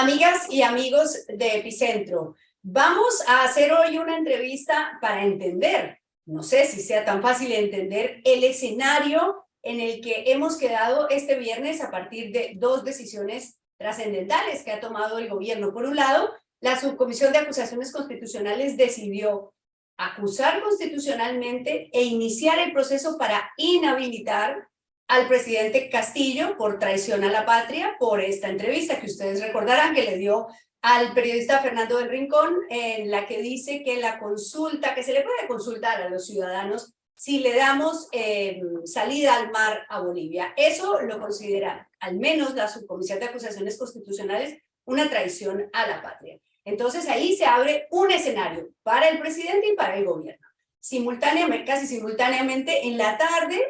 Amigas y amigos de Epicentro, vamos a hacer hoy una entrevista para entender, no sé si sea tan fácil de entender, el escenario en el que hemos quedado este viernes a partir de dos decisiones trascendentales que ha tomado el gobierno. Por un lado, la Subcomisión de Acusaciones Constitucionales decidió acusar constitucionalmente e iniciar el proceso para inhabilitar al presidente Castillo por traición a la patria por esta entrevista que ustedes recordarán que le dio al periodista Fernando del Rincón, en la que dice que la consulta, que se le puede consultar a los ciudadanos si le damos salida al mar a Bolivia. Eso lo considera, al menos la Subcomisión de Acusaciones Constitucionales, una traición a la patria. Entonces ahí se abre un escenario para el presidente y para el gobierno. Simultáneamente, casi simultáneamente, en la tarde,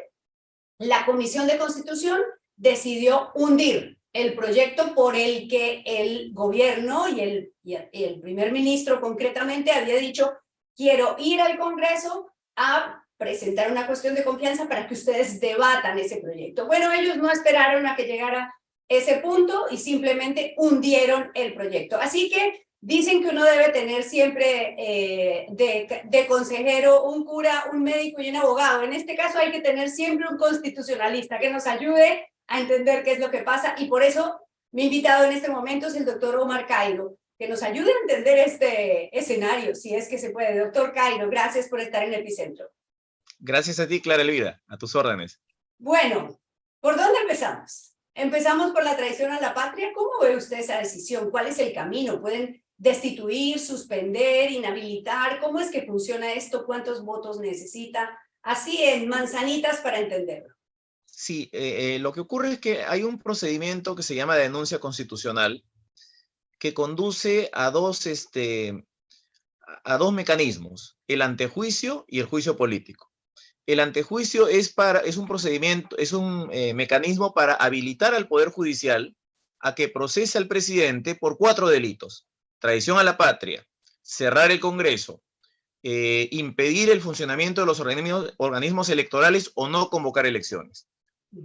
la Comisión de Constitución decidió hundir el proyecto por el que el gobierno y el primer ministro concretamente había dicho: quiero ir al Congreso a presentar una cuestión de confianza para que ustedes debatan ese proyecto. Bueno, ellos no esperaron a que llegara ese punto y simplemente hundieron el proyecto. Así que dicen que uno debe tener siempre de consejero un cura, un médico y un abogado. En este caso hay que tener siempre un constitucionalista que nos ayude a entender qué es lo que pasa, y por eso mi invitado en este momento es el doctor Omar Cairo, que nos ayude a entender este escenario, si es que se puede. Doctor Cairo, gracias por estar en Epicentro. Gracias a ti, Clara Elvira, a tus órdenes. Bueno, ¿por dónde empezamos? Empezamos por la traición a la patria. ¿Cómo ve usted esa decisión? ¿Cuál es el camino? ¿Pueden destituir, suspender, inhabilitar? ¿Cómo es que funciona esto? ¿Cuántos votos necesita? Así en manzanitas para entenderlo. Sí, lo que ocurre es que hay un procedimiento que se llama denuncia constitucional que conduce a dos mecanismos: el antejuicio y el juicio político. El antejuicio es un procedimiento, es un mecanismo para habilitar al Poder Judicial a que procese al presidente por 4 delitos: traición a la patria, cerrar el Congreso, impedir el funcionamiento de los organismos electorales o no convocar elecciones.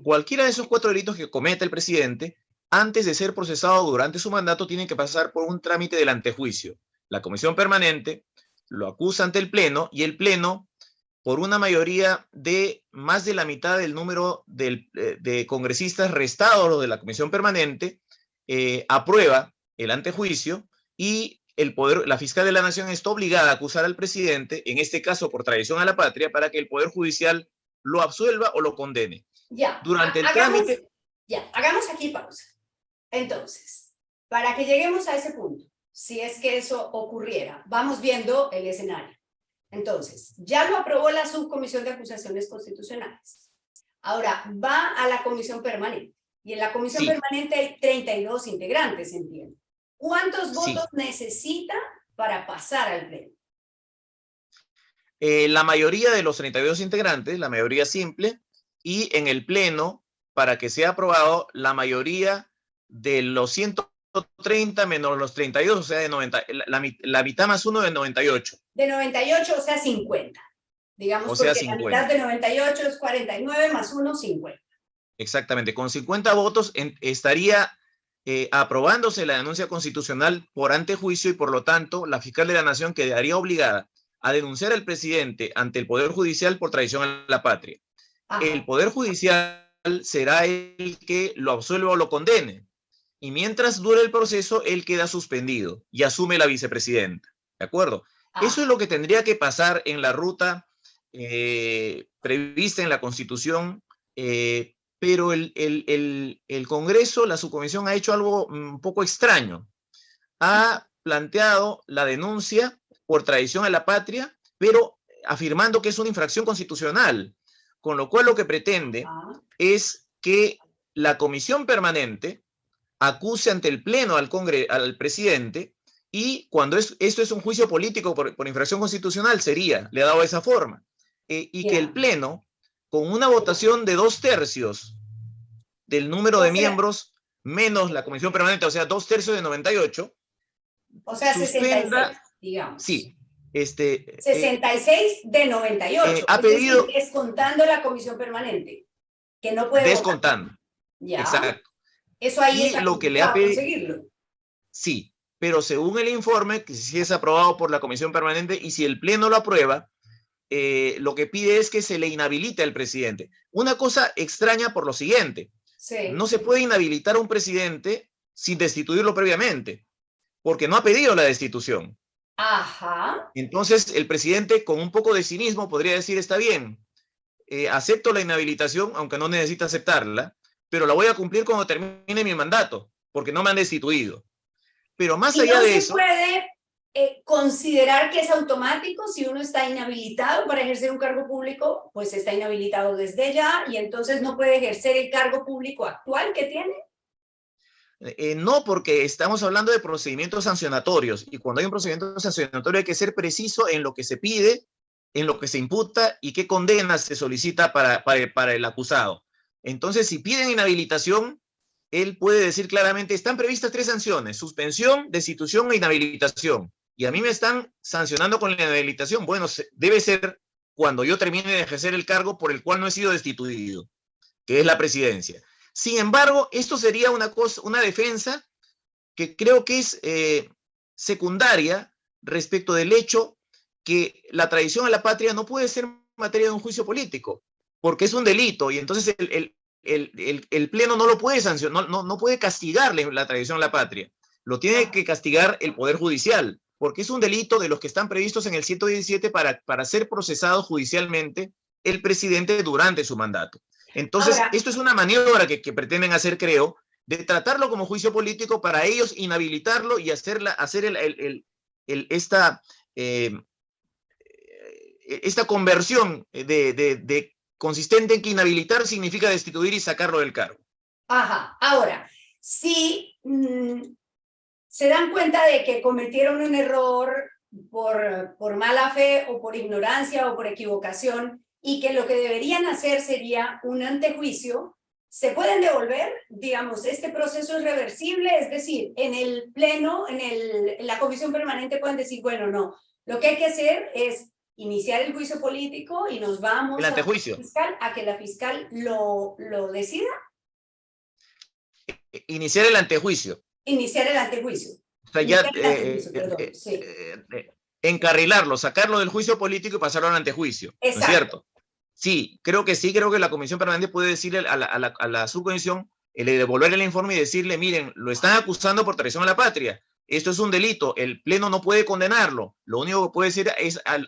Cualquiera de esos 4 delitos que cometa el presidente, antes de ser procesado durante su mandato, tiene que pasar por un trámite del antejuicio. La Comisión Permanente lo acusa ante el Pleno y el Pleno, por una mayoría de más de la mitad del número de congresistas restados de la Comisión Permanente, aprueba el antejuicio y la fiscal de la Nación está obligada a acusar al presidente, en este caso por traición a la patria, para que el Poder Judicial lo absuelva o lo condene. Ya, durante el trámite. Hagamos aquí pausa. Entonces, para que lleguemos a ese punto, si es que eso ocurriera, vamos viendo el escenario. Entonces, ya lo aprobó la Subcomisión de Acusaciones Constitucionales. Ahora va a la Comisión Permanente. Y en la Comisión Permanente hay 32 integrantes, entiendo. ¿Cuántos votos necesita para pasar al Pleno? La mayoría de los 32 integrantes, la mayoría simple, y en el Pleno, para que sea aprobado, la mayoría de los 130 menos los 32, o sea, de 90, la mitad más uno de 98. De 98, o sea, 50. Digamos, o sea, porque 50. La mitad de 98 es 49 más 1, 50. Exactamente. Con 50 votos estaría aprobándose la denuncia constitucional por antejuicio y, por lo tanto, la fiscal de la Nación quedaría obligada a denunciar al presidente ante el Poder Judicial por traición a la patria. Ajá. El Poder Judicial será el que lo absuelva o lo condene. Y mientras dure el proceso, él queda suspendido y asume la vicepresidenta. ¿De acuerdo? Ajá. Eso es lo que tendría que pasar en la ruta prevista en la Constitución, pero el Congreso, la subcomisión, ha hecho algo un poco extraño. Ha planteado la denuncia por traición a la patria, pero afirmando que es una infracción constitucional, con lo cual lo que pretende es que la Comisión Permanente acuse ante el Pleno al presidente, y cuando esto es un juicio político por infracción constitucional, le ha dado esa forma, que el Pleno, con una votación de 2/3 del número de miembros, menos la Comisión Permanente, o sea, 2/3 de 98, o sea, suspenda, 66, digamos. Sí. 66 de 98. Ha pedido... Es decir, descontando la Comisión Permanente, que no puede descontando. Votar. Ya. Exacto. Eso ahí y es lo que le ha pedido, conseguirlo. Sí, pero según el informe, que si es aprobado por la Comisión Permanente y si el Pleno lo aprueba, lo que pide es que se le inhabilite al presidente. Una cosa extraña por lo siguiente, no Sí. se puede inhabilitar a un presidente sin destituirlo previamente, porque no ha pedido la destitución. Ajá. Entonces, el presidente, con un poco de cinismo, podría decir, está bien, acepto la inhabilitación, aunque no necesita aceptarla, pero la voy a cumplir cuando termine mi mandato, porque no me han destituido. Pero más Y allá no de se eso, puede considerar que es automático si uno está inhabilitado para ejercer un cargo público, pues está inhabilitado desde ya y entonces no puede ejercer el cargo público actual que tiene. no, porque estamos hablando de procedimientos sancionatorios y cuando hay un procedimiento sancionatorio hay que ser preciso en lo que se pide, en lo que se imputa y qué condena se solicita para el acusado. Entonces, si piden inhabilitación, él puede decir claramente, están previstas 3 sanciones, suspensión, destitución e inhabilitación. Y a mí me están sancionando con la inhabilitación. Bueno, debe ser cuando yo termine de ejercer el cargo por el cual no he sido destituido, que es la presidencia. Sin embargo, esto sería una defensa que creo que es secundaria respecto del hecho que la traición a la patria no puede ser materia de un juicio político, porque es un delito y entonces el Pleno no lo puede sancionar, no puede castigarle la traición a la patria, lo tiene que castigar el Poder Judicial, porque es un delito de los que están previstos en el 117 para ser procesado judicialmente el presidente durante su mandato. Entonces, Ahora, esto es una maniobra que pretenden hacer, creo, de tratarlo como juicio político para ellos inhabilitarlo y hacer eh, esta conversión consistente en que inhabilitar significa destituir y sacarlo del cargo. ajá, ahora, si se dan cuenta de que cometieron un error por mala fe o por ignorancia o por equivocación y que lo que deberían hacer sería un antejuicio, se pueden devolver, digamos, este proceso es reversible, es decir, en el pleno, en la comisión permanente pueden decir, bueno, no, lo que hay que hacer es iniciar el juicio político y nos El vamos antejuicio. a que la fiscal lo decida. Iniciar el antejuicio. Iniciar el antejuicio. O sea, ya Iniciar el antejuicio, perdón, sí. encarrilarlo, sacarlo del juicio político y pasarlo al antejuicio. ¿No es Exacto. cierto? Sí, creo que la Comisión Permanente puede decirle a la subcomisión, devolverle el informe y decirle, miren, lo están acusando por traición a la patria. Esto es un delito, el Pleno no puede condenarlo. Lo único que puede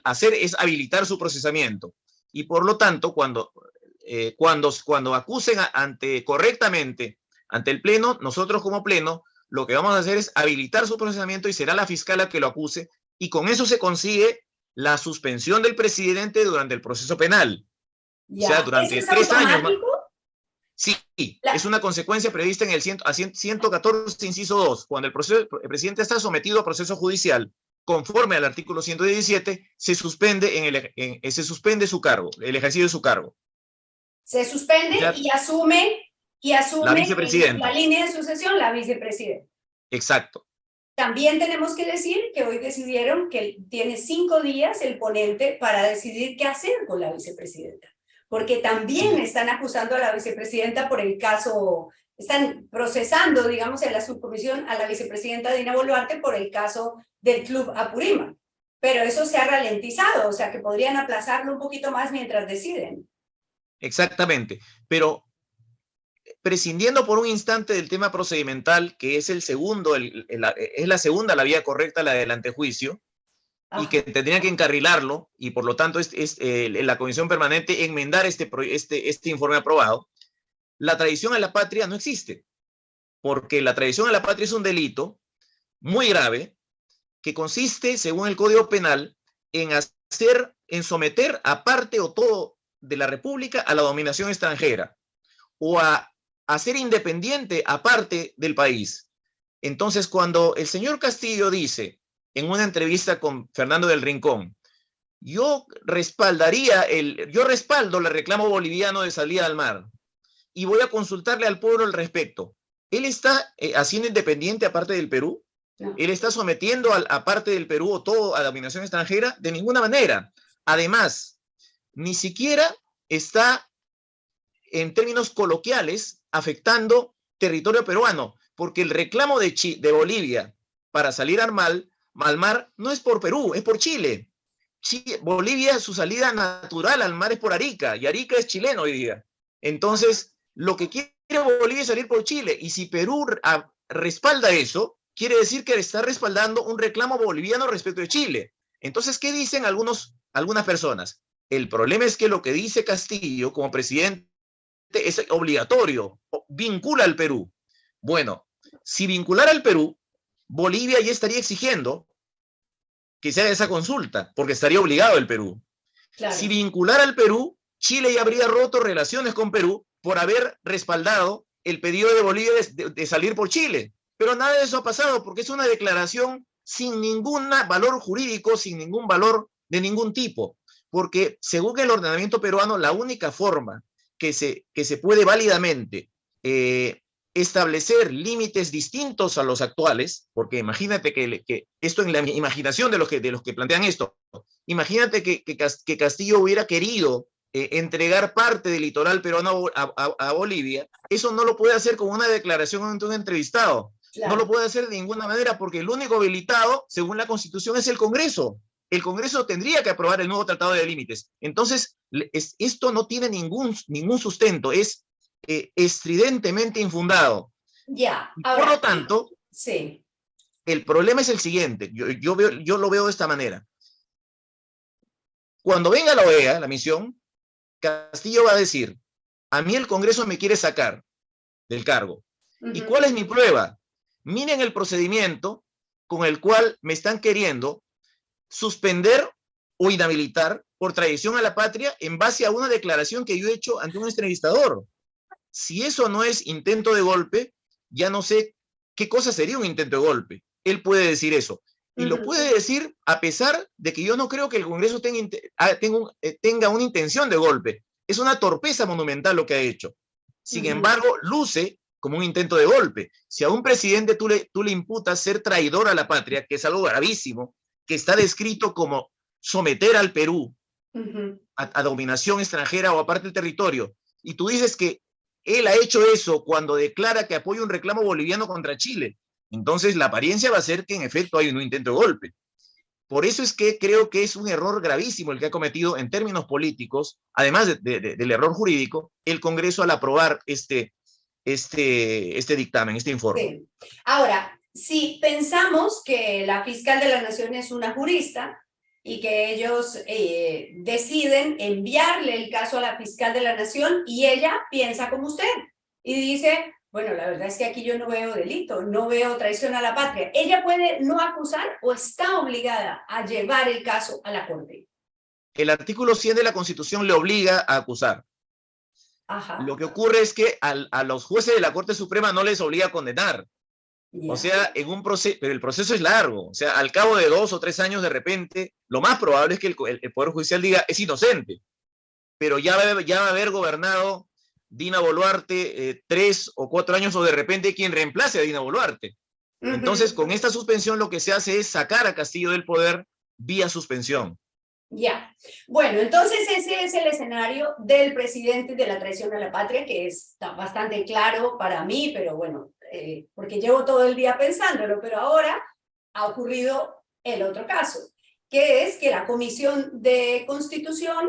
hacer es habilitar su procesamiento. Y por lo tanto, cuando acusen correctamente ante el Pleno, nosotros como Pleno, lo que vamos a hacer es habilitar su procesamiento y será la fiscal la que lo acuse. Y con eso se consigue la suspensión del presidente durante el proceso penal. O sea, Ya. ¿Eso durante es 3 años. automático? Sí, es La, una consecuencia prevista en el 114, inciso 2. Cuando el presidente está sometido a proceso judicial, conforme al artículo 117, se suspende su cargo, el ejercicio de su cargo. se suspende Ya, y asume la en la vicepresidenta. línea de sucesión la vicepresidenta. Exacto. También tenemos que decir que hoy decidieron que tiene 5 días el ponente para decidir qué hacer con la vicepresidenta, porque también Sí, están acusando a la vicepresidenta por el caso, están procesando, digamos, en la subcomisión a la vicepresidenta Dina Boluarte por el caso del Club Apurímac. Pero eso se ha ralentizado, o sea que podrían aplazarlo un poquito más mientras deciden. exactamente. Pero prescindiendo por un instante del tema procedimental, que es el segundo, es la segunda, la vía correcta, la del antejuicio, y Ajá. que tendría que encarrilarlo, y por lo tanto la Comisión Permanente enmendar este informe aprobado, la traición a la patria no existe, porque la traición a la patria es un delito muy grave que consiste, según el Código Penal, en someter a parte o todo de la República a la dominación extranjera o a hacer independiente a parte del país. Entonces, cuando el señor Castillo dice en una entrevista con Fernando del Rincón, yo respaldo el reclamo boliviano de salida al mar y voy a consultarle al pueblo al respecto. ¿Él está haciendo independiente a parte del Perú? No. ¿Él está sometiendo a parte del Perú o todo a la dominación extranjera? De ninguna manera. Además, ni siquiera está en términos coloquiales afectando territorio peruano, porque el reclamo de Bolivia para salir al mar no es por Perú, es por Chile. Bolivia, su salida natural al mar es por Arica, y Arica es chileno hoy día. Entonces, lo que quiere Bolivia es salir por Chile, y si Perú respalda eso, quiere decir que está respaldando un reclamo boliviano respecto de Chile. Entonces, ¿qué dicen algunas personas? El problema es que lo que dice Castillo como presidente es obligatorio, vincula al Perú. Bueno, si vinculara al Perú, Bolivia ya estaría exigiendo que se haga esa consulta, porque estaría obligado el Perú. Claro. Si vinculara al Perú, Chile ya habría roto relaciones con Perú por haber respaldado el pedido de Bolivia de salir por Chile. Pero nada de eso ha pasado, porque es una declaración sin ningún valor jurídico, sin ningún valor de ningún tipo. Porque según el ordenamiento peruano, la única forma que se puede válidamente establecer límites distintos a los actuales, porque imagínate que esto en la imaginación de los que plantean esto, imagínate que Castillo hubiera querido entregar parte del litoral peruano a Bolivia, eso no lo puede hacer con una declaración ante un entrevistado. Claro. No lo puede hacer de ninguna manera, porque el único habilitado, según la Constitución, es el Congreso. El Congreso tendría que aprobar el nuevo Tratado de Límites. Entonces, esto no tiene ningún sustento, es estridentemente infundado. Ya. Ahora, por lo tanto, sí. El problema es el siguiente, yo lo veo de esta manera. Cuando venga la OEA, la misión, Castillo va a decir, a mí el Congreso me quiere sacar del cargo. ¿Y cuál es mi prueba? Miren el procedimiento con el cual me están queriendo suspender o inhabilitar por traición a la patria en base a una declaración que yo he hecho ante un entrevistador. Si eso no es intento de golpe, ya no sé qué cosa sería un intento de golpe. Él puede decir eso. Y lo puede decir a pesar de que yo no creo que el Congreso tenga una intención de golpe. Es una torpeza monumental lo que ha hecho. Sin embargo, luce como un intento de golpe. Si a un presidente tú le imputas ser traidor a la patria, que es algo gravísimo, que está descrito como someter al Perú a dominación extranjera o aparte del territorio, y tú dices que él ha hecho eso cuando declara que apoya un reclamo boliviano contra Chile, entonces la apariencia va a ser que en efecto hay un intento de golpe. Por eso es que creo que es un error gravísimo el que ha cometido en términos políticos, además del error jurídico, el Congreso al aprobar este dictamen, este informe. Sí. Ahora, si pensamos que la fiscal de la Nación es una jurista y que ellos deciden enviarle el caso a la fiscal de la Nación y ella piensa como usted y dice, bueno, la verdad es que aquí yo no veo delito, no veo traición a la patria. ¿Ella puede no acusar o está obligada a llevar el caso a la Corte? El artículo 100 de la Constitución le obliga a acusar. Ajá. Lo que ocurre es que a los jueces de la Corte Suprema no les obliga a condenar. Yeah. O sea, pero el proceso es largo. O sea, al cabo de 2 o 3 años, de repente, lo más probable es que el Poder Judicial diga es inocente. Pero ya va a haber gobernado Dina Boluarte 3 o 4 años, o de repente quien reemplace a Dina Boluarte. Entonces, con esta suspensión lo que se hace es sacar a Castillo del poder vía suspensión. Ya. Bueno, entonces ese es el escenario del presidente de la traición a la patria, que está bastante claro para mí, pero bueno, porque llevo todo el día pensándolo, pero ahora ha ocurrido el otro caso, que es que la Comisión de Constitución,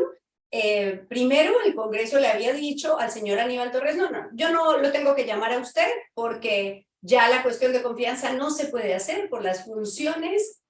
primero el Congreso le había dicho al señor Aníbal Torres, no, yo no lo tengo que llamar a usted porque ya la cuestión de confianza no se puede hacer por las funciones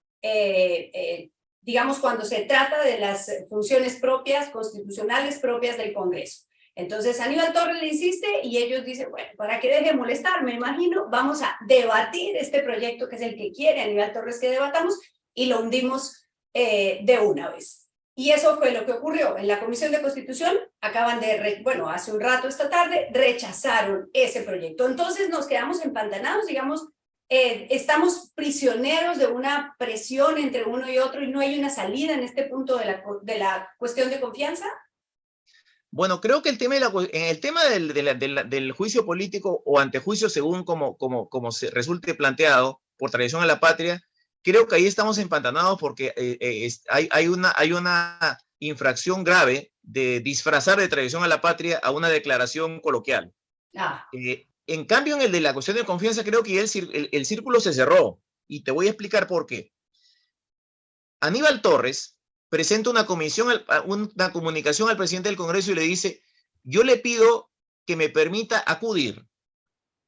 digamos, cuando se trata de las funciones propias, constitucionales propias del Congreso. Entonces, Aníbal Torres le insiste y ellos dicen, bueno, para que deje de molestar, me imagino, vamos a debatir este proyecto que es el que quiere Aníbal Torres que debatamos y lo hundimos de una vez. Y eso fue lo que ocurrió. En la Comisión de Constitución acaban de, hace un rato esta tarde, rechazaron ese proyecto. Entonces nos quedamos empantanados, digamos, estamos prisioneros de una presión entre uno y otro y no hay una salida en este punto de la cuestión de confianza. Bueno, creo que en el tema del juicio político o antejuicio, según como se resulte planteado por traición a la patria, creo que ahí estamos empantanados porque hay una infracción grave de disfrazar de traición a la patria a una declaración coloquial. En cambio, en el de la cuestión de confianza, creo que el círculo se cerró. y te voy a explicar por qué. Aníbal Torres presenta una comunicación al presidente del Congreso y le dice, yo le pido que me permita acudir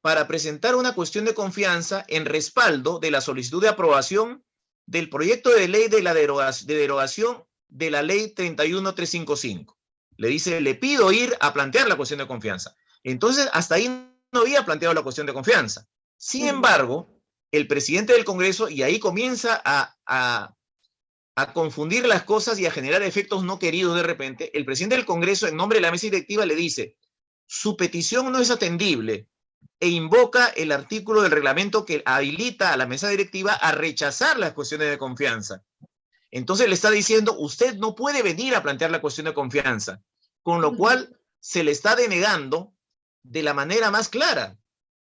para presentar una cuestión de confianza en respaldo de la solicitud de aprobación del proyecto de ley de la derogación de la ley 31355. Le dice, le pido ir a plantear la cuestión de confianza. Entonces, hasta ahí no había planteado la cuestión de confianza. Sin embargo, el presidente del Congreso, y ahí comienza a confundir las cosas y a generar efectos no queridos de repente, el presidente del Congreso, en nombre de la mesa directiva, le dice, su petición no es atendible, e invoca el artículo del reglamento que habilita a la mesa directiva a rechazar las cuestiones de confianza. Entonces le está diciendo, usted no puede venir a plantear la cuestión de confianza, con lo cual se le está denegando de la manera más clara,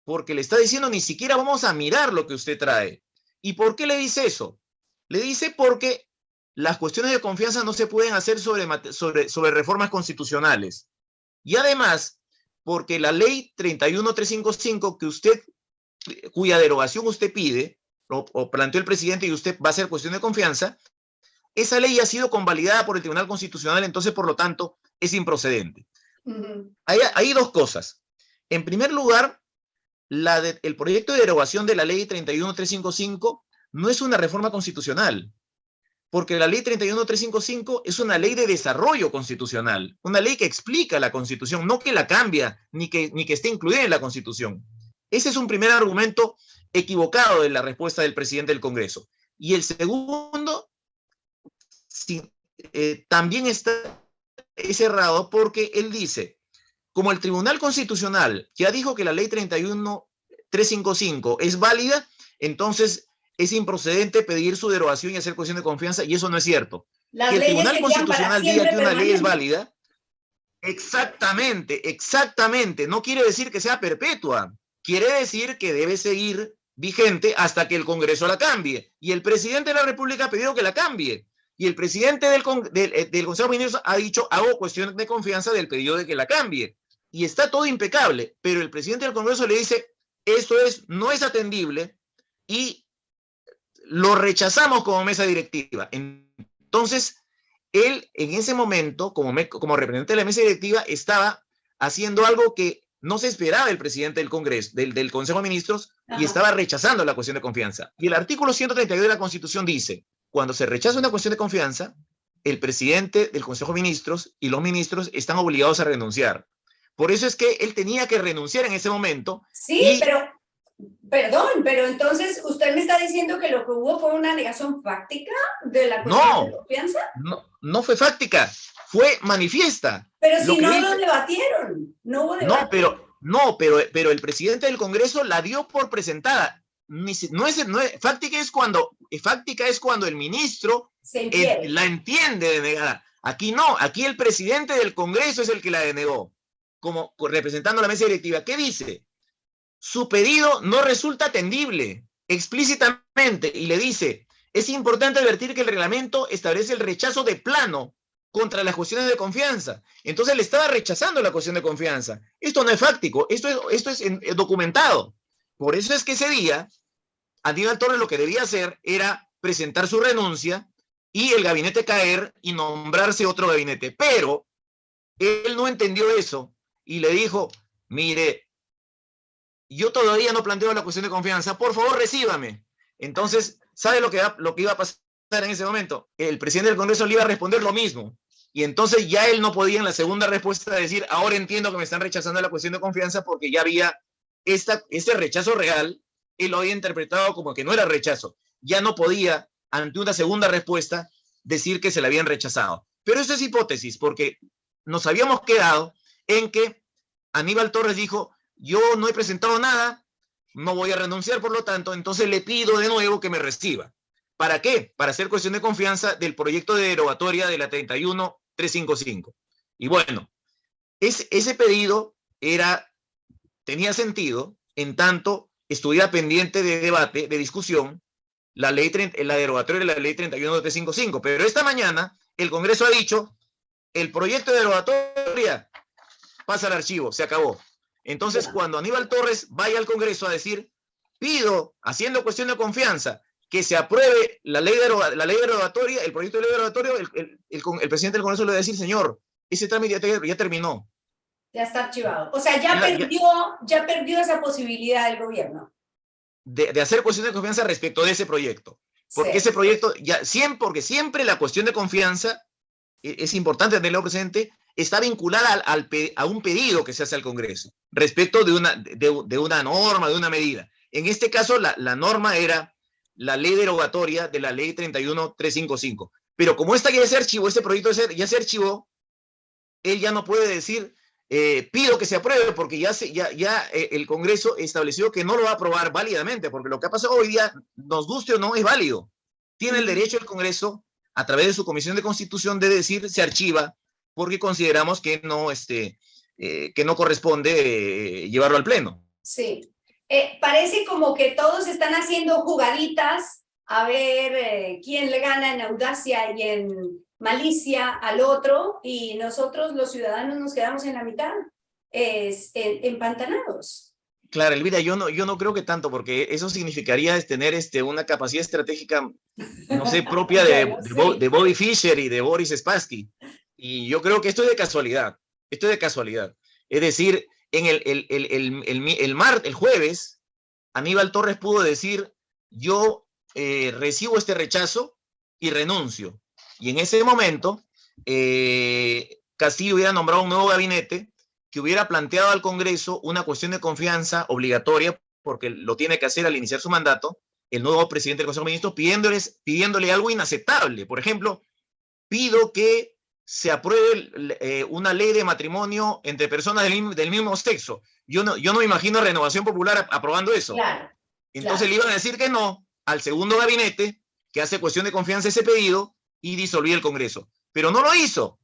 porque le está diciendo, ni siquiera vamos a mirar lo que usted trae. ¿Y por qué le dice eso? Le dice porque las cuestiones de confianza no se pueden hacer sobre reformas constitucionales. Y además, porque la ley 31355 cuya derogación usted pide, o planteó el presidente y usted va a hacer cuestión de confianza, esa ley ha sido convalidada por el Tribunal Constitucional, entonces, por lo tanto, es improcedente. Hay dos cosas. En primer lugar, el proyecto de derogación de la ley 31355 no es una reforma constitucional, porque la ley 31355 es una ley de desarrollo constitucional, una ley que explica la Constitución, no que la cambia, ni que esté incluida en la Constitución. Ese es un primer argumento equivocado de la respuesta del presidente del Congreso. Y el segundo, también es errado porque él dice, como el Tribunal Constitucional ya dijo que la ley 31355 es válida, entonces es improcedente pedir su derogación y hacer cuestión de confianza, y eso no es cierto. Que el Tribunal Constitucional diga que una ley es válida, exactamente, no quiere decir que sea perpetua, quiere decir que debe seguir vigente hasta que el Congreso la cambie, y el presidente de la República ha pedido que la cambie, y el presidente del Consejo de Ministros ha dicho, hago cuestión de confianza del pedido de que la cambie, y está todo impecable, pero el presidente del Congreso le dice, esto no es atendible, y lo rechazamos como mesa directiva. Entonces, él en ese momento, como representante de la mesa directiva, estaba haciendo algo que no se esperaba del presidente del Congreso, del Consejo de Ministros, y estaba rechazando la cuestión de confianza. Y el artículo 132 de la Constitución dice, cuando se rechaza una cuestión de confianza, el presidente del Consejo de Ministros y los ministros están obligados a renunciar. Por eso es que él tenía que renunciar en ese momento. Sí, pero entonces usted me está diciendo que lo que hubo fue una negación fáctica de la cuestión de confianza. No fue fáctica, fue manifiesta. Pero si no lo debatieron, no hubo debate. Pero el presidente del Congreso la dio por presentada. Fáctica es cuando el ministro la entiende denegada. Aquí no, aquí el presidente del Congreso es el que la denegó, como representando a la mesa directiva. ¿Qué dice? Su pedido no resulta atendible explícitamente, y le dice, es importante advertir que el reglamento establece el rechazo de plano contra las cuestiones de confianza. Entonces le estaba rechazando la cuestión de confianza. Esto no es fáctico, esto es documentado. Por eso es que ese día Aníbal Torres lo que debía hacer era presentar su renuncia y el gabinete caer y nombrarse otro gabinete. Pero él no entendió eso y le dijo, mire, yo todavía no planteo la cuestión de confianza, por favor recíbame. Entonces, ¿sabe lo que iba a pasar en ese momento? El presidente del Congreso le iba a responder lo mismo, y entonces ya él no podía en la segunda respuesta decir, ahora entiendo que me están rechazando la cuestión de confianza, porque ya había este rechazo real, él lo había interpretado como que no era rechazo, ya no podía, ante una segunda respuesta, decir que se le habían rechazado. Pero eso es hipótesis, porque nos habíamos quedado en que Aníbal Torres dijo, yo no he presentado nada, no voy a renunciar, por lo tanto, entonces le pido de nuevo que me reciba. ¿Para qué? Para hacer cuestión de confianza del proyecto de derogatoria de la 31355. Y bueno, ese pedido tenía sentido en tanto estuviera pendiente de debate, de discusión, la derogatoria de la ley 31355. Pero esta mañana el Congreso ha dicho, el proyecto de derogatoria pasa al archivo, se acabó. Entonces, cuando Aníbal Torres vaya al Congreso a decir, pido, haciendo cuestión de confianza, que se apruebe la ley derogatoria, el proyecto de ley derogatorio, el presidente del Congreso le va a decir, señor, ese trámite ya terminó. Ya está archivado. O sea, ya perdió esa posibilidad del gobierno. De hacer cuestión de confianza respecto de ese proyecto. Porque Sí. ese proyecto, porque siempre la cuestión de confianza, es importante tenerlo presente, está vinculada a un pedido que se hace al Congreso respecto de una norma, de una medida. En este caso, la norma era la ley derogatoria de la ley 31355. Pero como esta ya se archivó, este proyecto ya se archivó, él ya no puede decir, pido que se apruebe, porque ya el Congreso estableció que no lo va a aprobar válidamente, porque lo que ha pasado hoy día, nos guste o no, es válido. Tiene el derecho el Congreso, a través de su Comisión de Constitución, de decir se archiva, porque consideramos que no corresponde llevarlo al Pleno. Sí. Parece como que todos están haciendo jugaditas a ver quién le gana en audacia y en malicia al otro, y nosotros los ciudadanos nos quedamos en la mitad, empantanados. Claro, Elvira, yo no creo que tanto, porque eso significaría tener una capacidad estratégica, no sé, propia Bueno, sí. de Bobby Fischer y de Boris Spassky. Y yo creo que esto es de casualidad. Esto es de casualidad. Es decir, el jueves, Aníbal Torres pudo decir, yo recibo este rechazo y renuncio. Y en ese momento, Castillo hubiera nombrado un nuevo gabinete que hubiera planteado al Congreso una cuestión de confianza obligatoria, porque lo tiene que hacer al iniciar su mandato, el nuevo presidente del Consejo de Ministros, pidiéndole algo inaceptable. Por ejemplo, pido que se apruebe una ley de matrimonio entre personas del mismo sexo. Yo no me imagino Renovación Popular aprobando eso. Claro, Entonces claro. le iban a decir que no al segundo gabinete, que hace cuestión de confianza ese pedido, y disolvía el Congreso. Pero no lo hizo.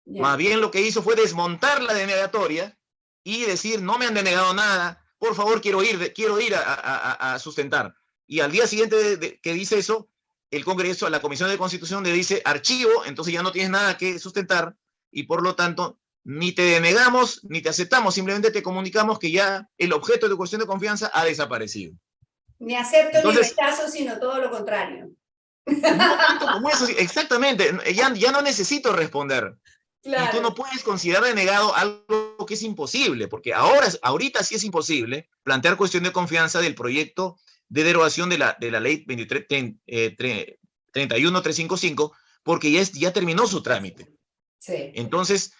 Yeah. Más bien lo que hizo fue desmontar la denegatoria y decir, no me han denegado nada, por favor quiero ir a sustentar. Y al día siguiente que dice eso, el Congreso, la Comisión de Constitución le dice archivo, entonces ya no tienes nada que sustentar, y por lo tanto ni te denegamos ni te aceptamos, simplemente te comunicamos que ya el objeto de cuestión de confianza ha desaparecido. Ni acepto Entonces, ni rechazo, sino todo lo contrario. No tanto como eso, exactamente, ya no necesito responder. Claro. Y tú no puedes considerar denegado algo que es imposible, porque ahorita sí es imposible plantear cuestión de confianza del proyecto de derogación de la ley 31355, porque ya terminó su trámite. Sí. Entonces,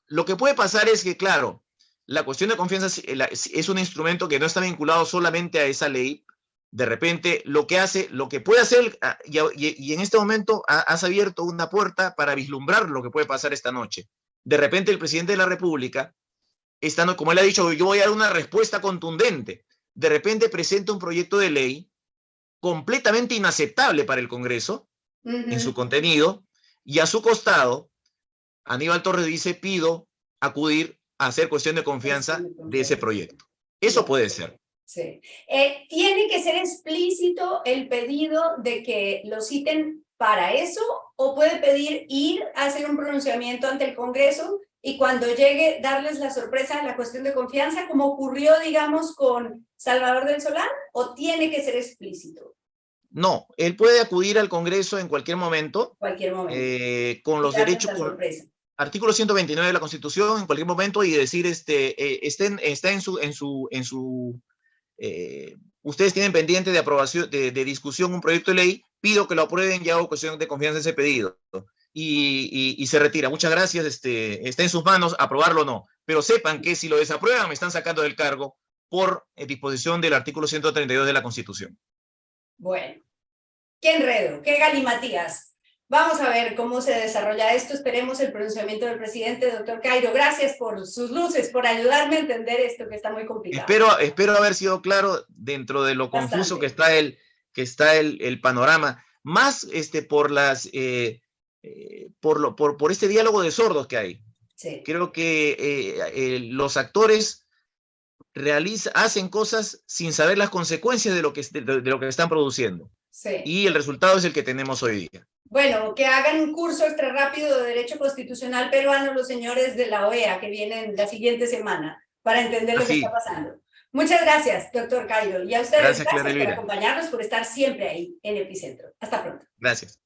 lo que puede pasar es que, claro, la cuestión de confianza es un instrumento que no está vinculado solamente a esa ley. De repente, lo que puede hacer, y en este momento has abierto una puerta para vislumbrar lo que puede pasar esta noche. De repente, el presidente de la República, como él ha dicho, yo voy a dar una respuesta contundente. De repente presenta un proyecto de ley completamente inaceptable para el Congreso, en su contenido, y a su costado, Aníbal Torres dice, pido acudir a hacer cuestión de confianza de ese proyecto. Eso puede ser. Sí. ¿Tiene que ser explícito el pedido de que lo citen para eso, o puede pedir ir a hacer un pronunciamiento ante el Congreso y cuando llegue darles la sorpresa de la cuestión de confianza, como ocurrió, digamos, con Salvador del Solar, o tiene que ser explícito? No, él puede acudir al Congreso en cualquier momento. Cualquier momento. Con los derechos, artículo 129 de la Constitución, en cualquier momento, y decir, está ustedes tienen pendiente de aprobación, de discusión un proyecto de ley, pido que lo aprueben y hago cuestión de confianza en ese pedido. Y se retira. Muchas gracias, está en sus manos aprobarlo o no. Pero sepan que si lo desaprueban, me están sacando del cargo por disposición del artículo 132 de la Constitución. Bueno, qué enredo, qué galimatías. Vamos a ver cómo se desarrolla esto. Esperemos el pronunciamiento del presidente, doctor Cairo. Gracias por sus luces, por ayudarme a entender esto que está muy complicado. Espero haber sido claro dentro de lo confuso que está el panorama. Más por este diálogo de sordos que hay. Sí. Creo que los actores hacen cosas sin saber las consecuencias de lo que están produciendo. Sí. Y el resultado es el que tenemos hoy día. Bueno, que hagan un curso extra rápido de Derecho Constitucional peruano los señores de la OEA que vienen la siguiente semana para entender lo que está pasando. Muchas gracias, doctor Cairo. Y a ustedes, Gracias, Clara gracias por Elvira. acompañarnos, por estar siempre ahí en Epicentro. Hasta pronto. Gracias.